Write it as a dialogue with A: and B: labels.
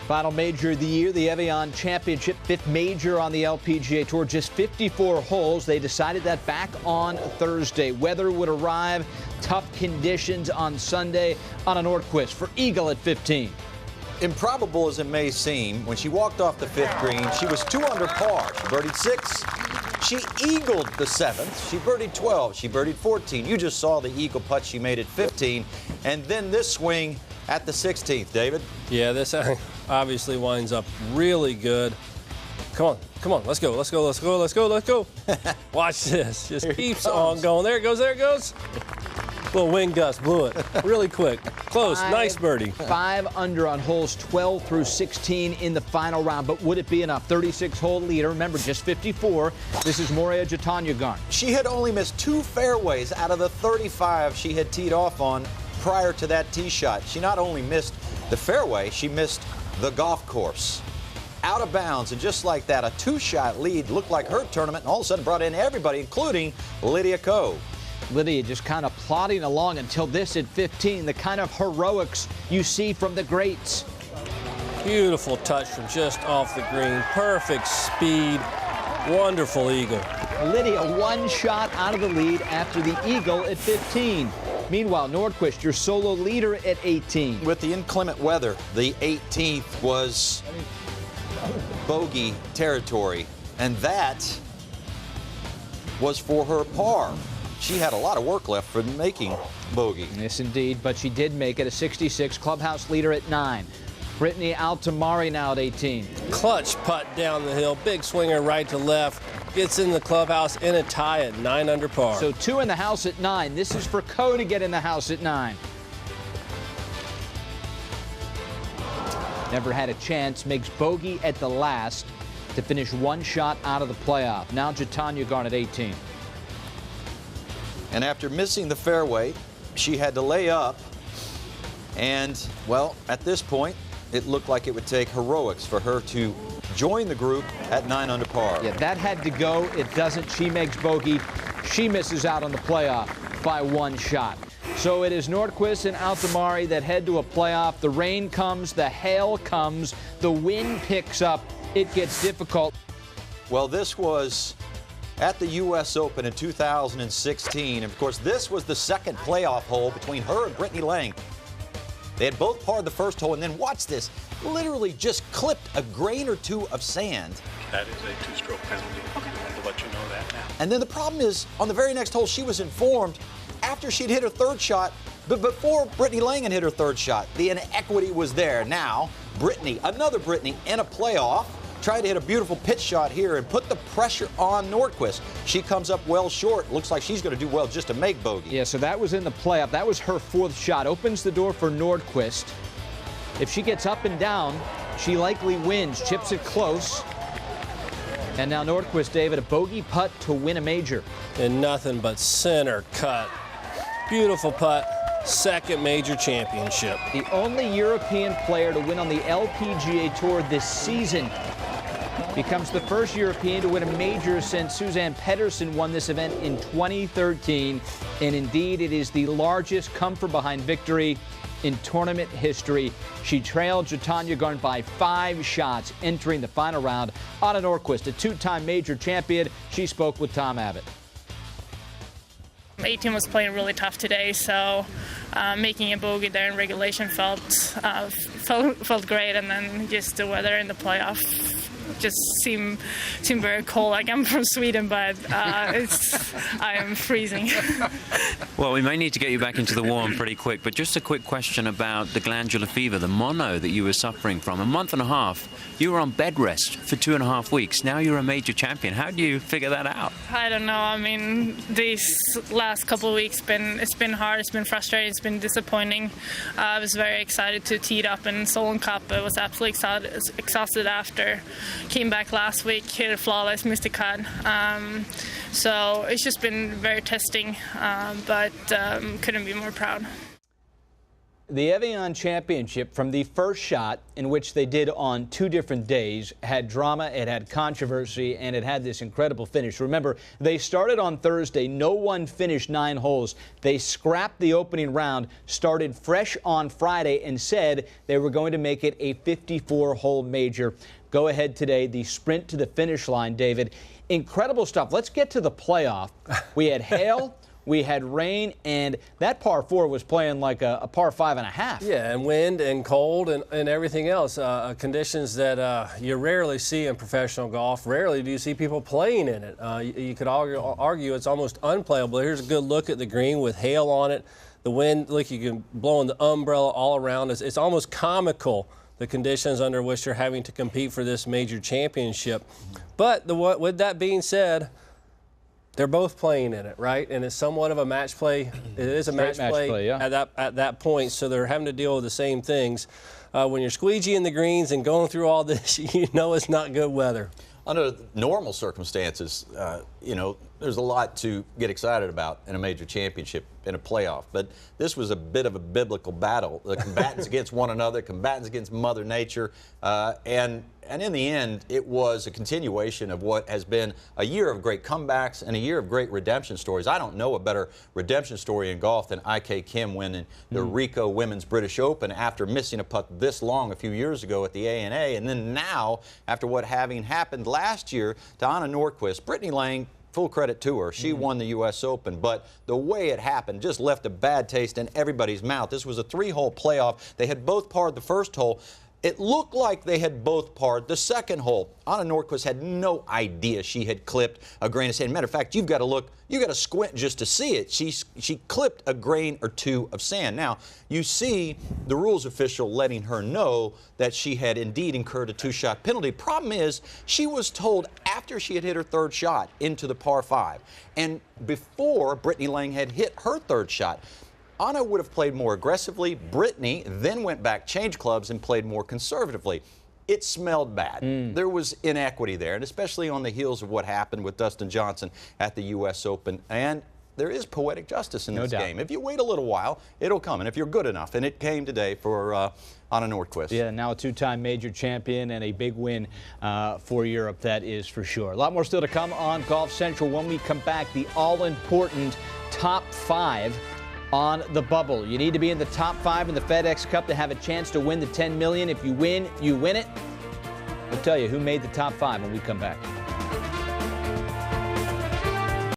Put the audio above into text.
A: Final major of the year, the Evian Championship, 5th major on the LPGA Tour, just 54 holes. They decided that back on Thursday. Weather would arrive, tough conditions on Sunday. Anna Nordquist for Eagle at 15.
B: Improbable as it may seem, when she walked off the 5th green, she was 2 under par. She birdied 6. She eagled the 7th. She birdied 12. She birdied 14. You just saw the eagle putt she made at 15. And then this swing at the 16th, David.
C: Yeah, this obviously winds up really good. Come on, let's go. Watch this. Just keeps on going. There it goes, Little wind gust blew it really quick. Close, nice birdie.
A: 5 under on holes 12 through 16 in the final round. But would it be enough? 36-hole leader. Remember, just 54. This is Moria Jatanagarn.
B: She had only missed 2 fairways out of the 35 she had teed off on prior to that tee shot. She not only missed the fairway, she missed the golf course. Out of bounds, and just like that, a 2-shot lead looked like her tournament, and all of a sudden brought in everybody, including Lydia Ko.
A: Lydia just kind of plodding along until this at 15, the kind of heroics you see from the greats.
C: Beautiful touch from just off the green. Perfect speed. Wonderful eagle.
A: Lydia 1 shot out of the lead after the eagle at 15. Meanwhile, Nordquist, your solo leader at 18.
B: With the inclement weather, the 18th was bogey territory, and that was for her par. She had a lot of work left for making bogey.
A: Yes, indeed, but she did make it a 66, clubhouse leader at 9. Brittany Altamari now at 18.
C: Clutch putt down the hill, big swinger right to left, gets in the clubhouse in a tie at 9 under par.
A: So 2 in the house at 9. This is for Ko to get in the house at 9. Never had a chance, makes bogey at the last to finish 1 shot out of the playoff. Now Jatanagarn at 18.
B: And after missing the fairway, she had to lay up. And, well, at this point, it looked like it would take heroics for her to join the group at 9 under par.
A: Yeah, that had to go. It doesn't. She makes bogey. She misses out on the playoff by 1 shot. So it is Nordquist and Altamari that head to a playoff. The rain comes, the hail comes, the wind picks up. It gets difficult.
B: Well, this was at the U.S. Open in 2016. And, of course, this was the second playoff hole between her and Brittany Lang. They had both parred the first hole, and then watch this, literally just clipped a grain or 2 of sand.
D: That is a 2-stroke penalty. Okay. I wanted to let you know that now.
B: And then the problem is, on the very next hole, she was informed after she'd hit her 3rd shot, but before Brittany Lang hit her 3rd shot. The inequity was there. Now, Brittany, another Brittany, in a playoff, tried to hit a beautiful pitch shot here and put the pressure on Nordquist. She comes up well short. Looks like she's going to do well just to make bogey.
A: Yeah, so that was in the playoff. That was her 4th shot. Opens the door for Nordquist. If she gets up and down, she likely wins. Chips it close. And now Nordquist, David, a bogey putt to win a major.
C: And nothing but center cut. Beautiful putt. 2nd major championship.
A: The only European player to win on the LPGA Tour this season. Becomes the first European to win a major since Suzanne Pedersen won this event in 2013. And indeed, it is the largest come-from-behind victory in tournament history. She trailed Jatanagarn by 5 shots entering the final round. Anna Nordquist, a 2-time major champion. She spoke with Tom Abbott.
E: 18 was playing really tough today, so making a bogey there in regulation felt great, and then just the weather in the playoff just seemed very cold. Like, I'm from Sweden, but I am freezing.
F: Well, we may need to get you back into the warm pretty quick, but just a quick question about the glandular fever, the mono that you were suffering from. A month and a half, you were on bed rest for 2.5 weeks. Now you're a major champion. How do you figure that out?
E: I don't know. I mean, these last couple of weeks, it's been hard. It's been frustrating. It's been disappointing. I was very excited to tee it up in Solon Cup. I was absolutely exhausted after. Came back last week, hit it flawless, missed a cut. So it's just been very testing, but couldn't be more proud.
A: The Evian Championship, from the first shot, in which they did on 2 different days, had drama, it had controversy, and it had this incredible finish. Remember, they started on Thursday. No one finished 9 holes. They scrapped the opening round, started fresh on Friday, and said they were going to make it a 54-hole major. Go ahead today, the sprint to the finish line, David. Incredible stuff. Let's get to the playoff. We had hail. We had rain, and that par 4 was playing like a par 5.5.
C: Yeah, and wind and cold and everything else, conditions that you rarely see in professional golf. Rarely do you see people playing in it. You could argue it's almost unplayable. Here's a good look at the green with hail on it. The wind, look, you can blow in the umbrella all around us. It's almost comical, the conditions under which they're having to compete for this major championship. But with that being said, they're both playing in it, right? And it's somewhat of a match play. It is a match play yeah. at that point, so they're having to deal with the same things. When you're squeegeeing the greens and going through all this, you know it's not good weather.
B: Under normal circumstances, you know, there's a lot to get excited about in a major championship, in a playoff. But this was a bit of a biblical battle. The combatants against one another, combatants against Mother Nature. And in the end, it was a continuation of what has been a year of great comebacks and a year of great redemption stories. I don't know a better redemption story in golf than IK Kim winning the Rico Women's British Open after missing a putt this long a few years ago at the A&A. And then now, after what having happened last year to Anna Nordqvist, Brittany Lang, full credit to her. She won the U.S. Open, but the way it happened just left a bad taste in everybody's mouth. This was a 3-hole playoff. They had both parred the first hole. It looked like they had both parred the second hole. Anna Nordqvist had no idea she had clipped a grain of sand. Matter of fact, you've got to look, you've got to squint just to see it. She clipped a grain or 2 of sand. Now, you see the rules official letting her know that she had indeed incurred a 2-shot penalty. Problem is, she was told after she had hit her 3rd shot into the par 5, and before Brittany Lang had hit her 3rd shot. Anna would have played more aggressively. Brittany then went back, changed clubs, and played more conservatively. It smelled bad. There was inequity there, and especially on the heels of what happened with Dustin Johnson at the U.S. Open. And there is poetic justice in this game. If you wait a little while, it'll come, and if you're good enough. And it came today for Anna Nordqvist. Yeah, now a 2-time major champion and a big win for Europe, that is for sure. A lot more still to come on Golf Central. When we come back, the all-important top 5 on the bubble. You need to be in the top 5 in the FedEx Cup to have a chance to win the $10 million. If you win, you win it. We'll tell you who made the top 5 when we come back.